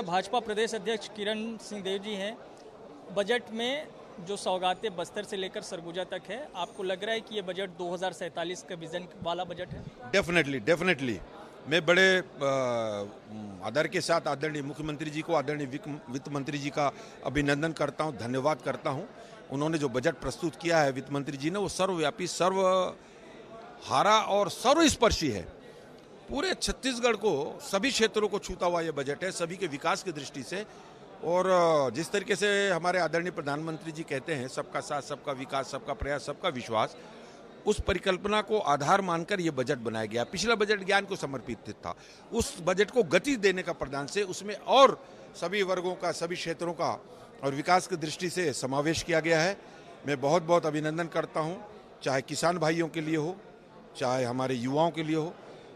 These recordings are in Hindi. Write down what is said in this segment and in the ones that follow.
भाजपा प्रदेश अध्यक्ष किरण सिंह देव जी हैं। बजट में जो सौगातें बस्तर से लेकर सरगुजा तक है, आपको लग रहा है कि ये बजट 2047 का विजन वाला बजट है? डेफिनेटली मैं बड़े आदर के साथ आदरणीय मुख्यमंत्री जी को, आदरणीय वित्त मंत्री जी का अभिनंदन करता हूं, धन्यवाद करता हूं। उन्होंने जो बजट प्रस्तुत किया है वित्त मंत्री जी ने, वो सर्वव्यापी, सर्वहारा और सर्वस्पर्शी है। पूरे छत्तीसगढ़ को, सभी क्षेत्रों को छूता हुआ ये बजट है, सभी के विकास की दृष्टि से। और जिस तरीके से हमारे आदरणीय प्रधानमंत्री जी कहते हैं, सबका साथ, सबका विकास, सबका प्रयास, सबका विश्वास, उस परिकल्पना को आधार मानकर यह बजट बनाया गया। पिछला बजट ज्ञान को समर्पित था, उस बजट को गति देने का प्रदान से उसमें और सभी वर्गों का, सभी क्षेत्रों का और विकास की दृष्टि से समावेश किया गया है। मैं बहुत बहुत अभिनंदन करता हूं, चाहे किसान भाइयों के लिए हो, चाहे हमारे युवाओं के लिए हो,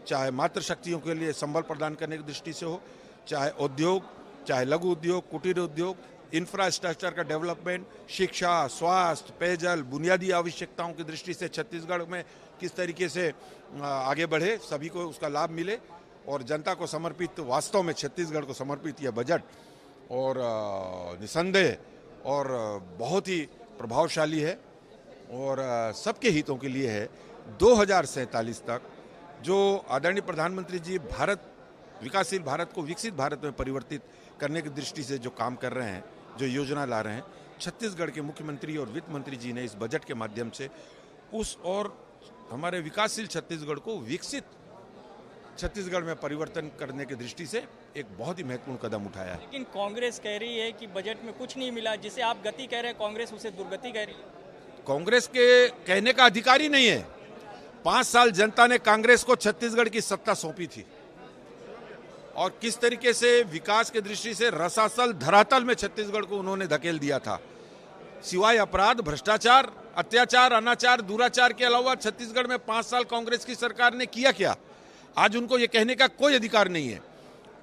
चाहे मातृशक्तियों के लिए संबल प्रदान करने की दृष्टि से हो, चाहे उद्योग, चाहे लघु उद्योग, कुटीर उद्योग, इंफ्रास्ट्रक्चर का डेवलपमेंट, शिक्षा, स्वास्थ्य, पेयजल, बुनियादी आवश्यकताओं की दृष्टि से छत्तीसगढ़ में किस तरीके से आगे बढ़े, सभी को उसका लाभ मिले और जनता को समर्पित, वास्तव में छत्तीसगढ़ को समर्पित यह बजट और निसंदेह और बहुत ही प्रभावशाली है और सबके हितों के लिए है। 2047 तक जो आदरणीय प्रधानमंत्री जी विकासशील भारत को विकसित भारत में परिवर्तित करने की दृष्टि से जो काम कर रहे हैं, जो योजना ला रहे हैं, छत्तीसगढ़ के मुख्यमंत्री और वित्त मंत्री जी ने इस बजट के माध्यम से उस और हमारे विकासशील छत्तीसगढ़ को विकसित छत्तीसगढ़ में परिवर्तन करने की दृष्टि से एक बहुत ही महत्वपूर्ण कदम उठाया है। लेकिन कांग्रेस कह रही है कि बजट में कुछ नहीं मिला, जिसे आप गति कह रहे हैं, कांग्रेस उसे दुर्गति कह रही है। कांग्रेस के कहने का अधिकार ही नहीं है। 5 साल जनता ने कांग्रेस को छत्तीसगढ़ की सत्ता सौंपी थी और किस तरीके से विकास की दृष्टि से रसातल धरातल में छत्तीसगढ़ को उन्होंने धकेल दिया था। सिवाय अपराध, भ्रष्टाचार, अत्याचार, अनाचार, दुराचार के अलावा छत्तीसगढ़ में 5 साल कांग्रेस की सरकार ने किया क्या? आज उनको ये कहने का कोई अधिकार नहीं है।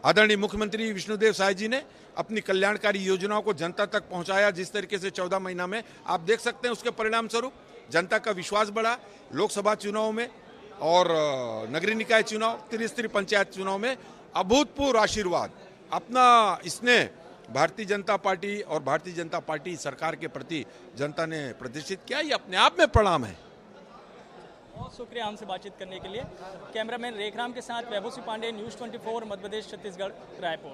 आदरणीय मुख्यमंत्री विष्णुदेव साय जी ने अपनी कल्याणकारी योजनाओं को जनता तक पहुंचाया। जिस तरीके से 14 महीना में आप देख सकते हैं, उसके परिणाम स्वरूप जनता का विश्वास बढ़ा। लोकसभा चुनाव में और नगरीय निकाय चुनाव, त्रिस्तरीय पंचायत चुनाव में अभूतपूर्व आशीर्वाद अपना इसने भारतीय जनता पार्टी और भारतीय जनता पार्टी सरकार के प्रति जनता ने प्रदर्शित किया। ये अपने आप में प्रणाम है। बहुत शुक्रिया हमसे बातचीत करने के लिए। कैमरामैन रेखराम के साथ वैभव सिंह पांडे, न्यूज़ 24 मध्य प्रदेश, छत्तीसगढ़, रायपुर।